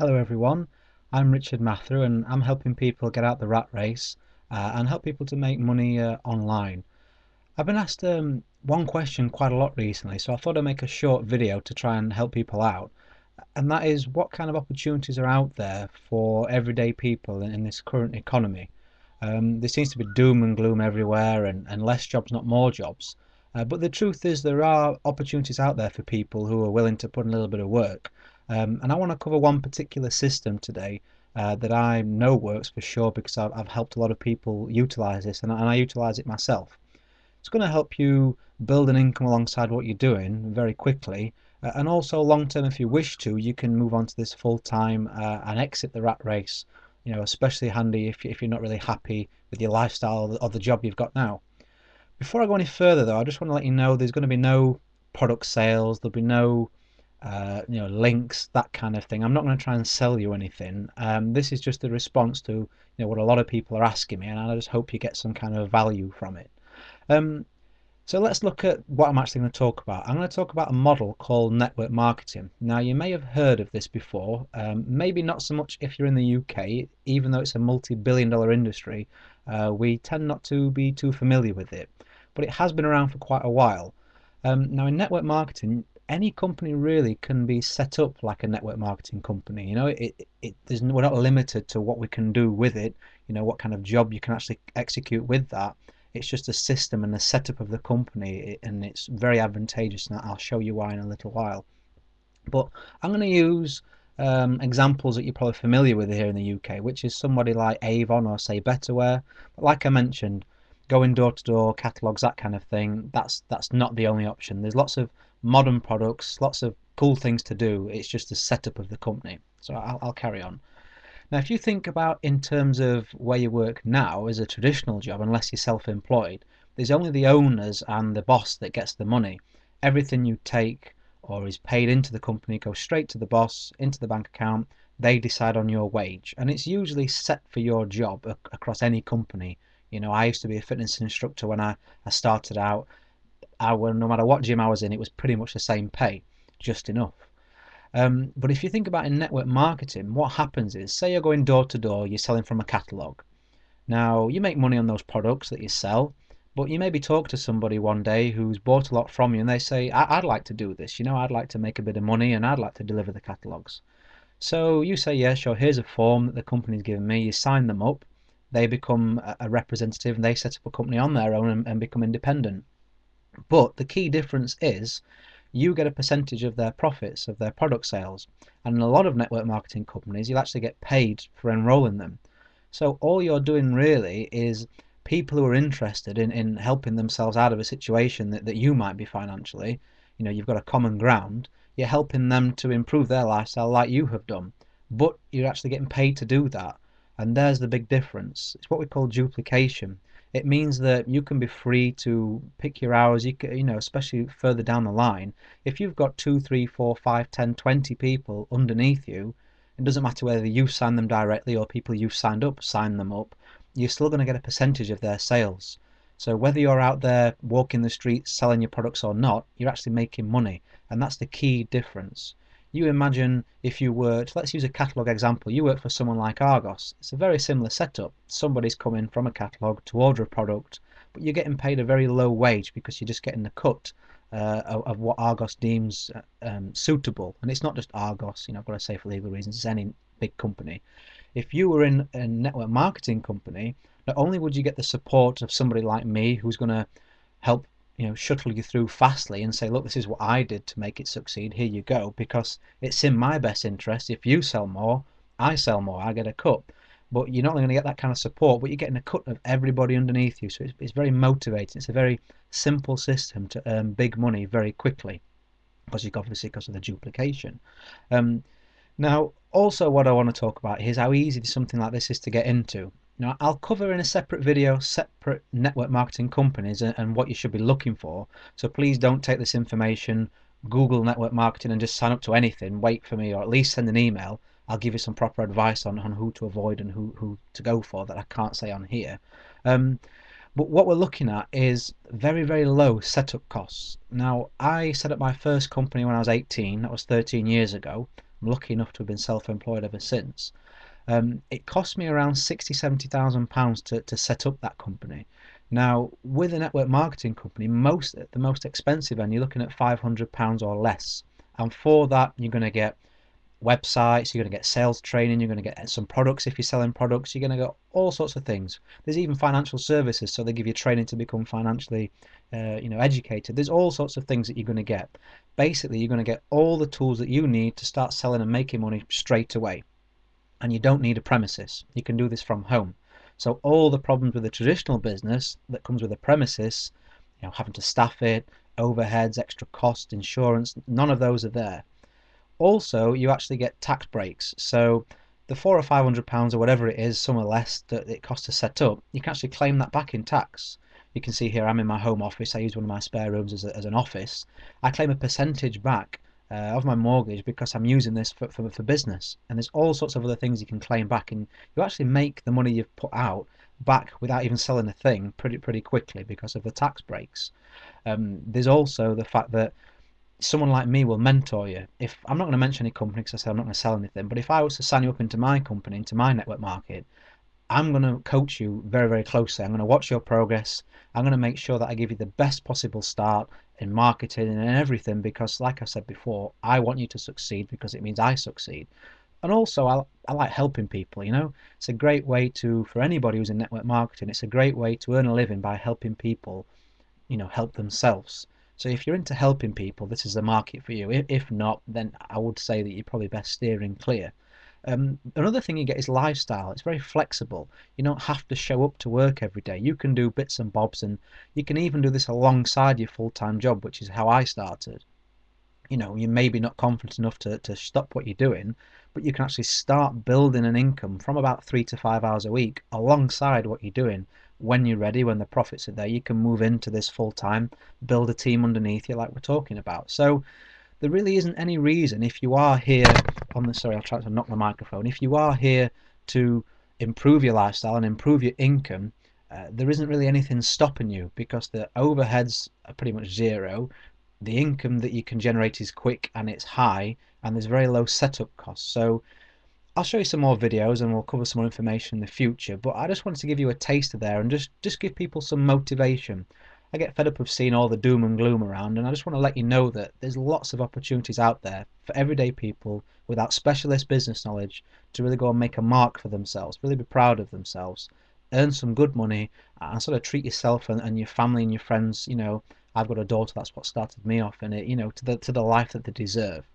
Hello everyone, I'm Richard Matharoo and I'm helping people get out the rat race and help people to make money online. I've been asked one question quite a lot recently, so I thought I'd make a short video to try and help people out. And that is, what kind of opportunities are out there for everyday people in this current economy? There seems to be doom and gloom everywhere and less jobs, not more jobs. But the truth is there are opportunities out there for people who are willing to put in a little bit of work. And I want to cover one particular system today that I know works for sure because I've helped a lot of people utilize this and I utilize it myself. It's going to help you build an income alongside what you're doing very quickly. And also long term, if you wish to, you can move on to this full time and exit the rat race. You know, especially handy if you're not really happy with your lifestyle or the job you've got now. Before I go any further, though, I just want to let you know there's going to be no product sales. There'll be no links, that kind of thing. I'm not going to try and sell you anything. This is just a response to what a lot of people are asking me, and I just hope you get some kind of value from it. Um, so let's look at what I'm actually going to talk about. I'm going to talk about a model called network marketing. Now, you may have heard of this before, maybe not so much if you're in the UK, even though it's a multi-billion-dollar industry. We tend not to be too familiar with it, but it has been around for quite a while. Now, in network marketing, any company really can be set up like a network marketing company. We're not limited to what we can do with it. What kind of job you can actually execute with that. It's just a system and the setup of the company, and it's very advantageous, and I'll show you why in a little while. But I'm going to use examples that you're probably familiar with here in the UK, which is somebody like Avon or say Betterware. But like I mentioned, going door to door, catalogs, that kind of thing, that's not the only option. There's lots of modern products, lots of cool things to do. It's just the setup of the company. So I'll carry on. Now, if you think about in terms of where you work now as a traditional job, unless you're self-employed, there's only the owners and the boss that gets the money. Everything you take or is paid into the company goes straight to the boss, into the bank account. They decide on your wage, and it's usually set for your job across any company. I used to be a fitness instructor when I started out. No matter what gym I was in, it was pretty much the same pay, just enough. But if you think about in network marketing, what happens is, say you're going door to door, you're selling from a catalogue. Now, you make money on those products that you sell, but you maybe talk to somebody one day who's bought a lot from you and they say, I'd like to do this, I'd like to make a bit of money and I'd like to deliver the catalogues. So you say, yeah, sure, here's a form that the company's given me, you sign them up, they become a representative and they set up a company on their own and become independent. But the key difference is you get a percentage of their profits, of their product sales. And in a lot of network marketing companies, you'll actually get paid for enrolling them. So all you're doing really is people who are interested in helping themselves out of a situation that you might be financially, you've got a common ground, you're helping them to improve their lifestyle like you have done. But you're actually getting paid to do that. And there's the big difference. It's what we call duplication. It means that you can be free to pick your hours, especially further down the line. If you've got 2, 3, 4, 5, 10, 20 people underneath you, it doesn't matter whether you sign them directly or people you've signed up sign them up, you're still going to get a percentage of their sales. So whether you're out there walking the streets selling your products or not, you're actually making money. And that's the key difference. You imagine if you worked, let's use a catalogue example, you work for someone like Argos. It's a very similar setup. Somebody's coming from a catalogue to order a product, but you're getting paid a very low wage because you're just getting the cut of what Argos deems suitable. And it's not just Argos, I've got to say for legal reasons, it's any big company. If you were in a network marketing company, not only would you get the support of somebody like me who's going to help shuttle you through fastly and say, look, this is what I did to make it succeed, here you go, because it's in my best interest. If you sell more, I sell more, I get a cut. But you're not only going to get that kind of support, but you're getting a cut of everybody underneath you. So it's very motivating. It's a very simple system to earn big money very quickly, because of the duplication. Now, also what I want to talk about is how easy something like this is to get into. Now, I'll cover in a separate video separate network marketing companies and what you should be looking for. So please don't take this information, Google network marketing and just sign up to anything. Wait for me, or at least send an email. I'll give you some proper advice on who to avoid and who to go for that I can't say on here. But what we're looking at is very, very low setup costs. Now, I set up my first company when I was 18. That was 13 years ago. I'm lucky enough to have been self-employed ever since. It cost me around 60, £70,000 to set up that company. Now, with a network marketing company, the most expensive end, you're looking at £500 or less. And for that, you're going to get websites, you're going to get sales training, you're going to get some products if you're selling products, you're going to get all sorts of things. There's even financial services, so they give you training to become financially educated. There's all sorts of things that you're going to get. Basically, you're going to get all the tools that you need to start selling and making money straight away. And you don't need a premises. You can do this from home. So all the problems with a traditional business that comes with a premises, having to staff it, overheads, extra cost, insurance, none of those are there. Also, you actually get tax breaks. So the £400 or £500 or whatever it is, some are less, that it costs to set up, you can actually claim that back in tax. You can see here I'm in my home office. I use one of my spare rooms as an office. I claim a percentage back of my mortgage because I'm using this for business. And there's all sorts of other things you can claim back, and you actually make the money you've put out back without even selling a thing pretty quickly because of the tax breaks. There's also the fact that someone like me will mentor you. If I'm not going to mention any company because I said I'm not going to sell anything, but if I was to sign you up into my company, into my network market, I'm going to coach you very closely. I'm going to watch your progress. I'm going to make sure that I give you the best possible start in marketing and everything, because like I said before, I want you to succeed because it means I succeed. And also, I like helping people. It's a great way for anybody who's in network marketing, it's a great way to earn a living by helping people help themselves. So if you're into helping people, this is the market for you. If not, then I would say that you're probably best steering clear. Another thing you get is lifestyle. It's very flexible. You don't have to show up to work every day. You can do bits and bobs, and you can even do this alongside your full-time job, which is how I started. You're maybe not confident enough to stop what you're doing, but you can actually start building an income from about 3 to 5 hours a week alongside what you're doing. When you're ready, when the profits are there, you can move into this full time, build a team underneath you like we're talking about. So there really isn't any reason, if you are here sorry, I'll try to knock the microphone. If you are here to improve your lifestyle and improve your income, there isn't really anything stopping you, because the overheads are pretty much zero. The income that you can generate is quick and it's high, and there's very low setup costs. So I'll show you some more videos and we'll cover some more information in the future, but I just wanted to give you a taster there and just give people some motivation. I get fed up of seeing all the doom and gloom around, and I just want to let you know that there's lots of opportunities out there for everyday people without specialist business knowledge to really go and make a mark for themselves, really be proud of themselves, earn some good money, and sort of treat yourself and your family and your friends. I've got a daughter, that's what started me off in it, to the life that they deserve.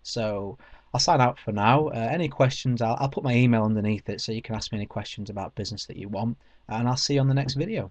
So I'll sign out for now. Any questions, I'll put my email underneath it so you can ask me any questions about business that you want, and I'll see you on the next video.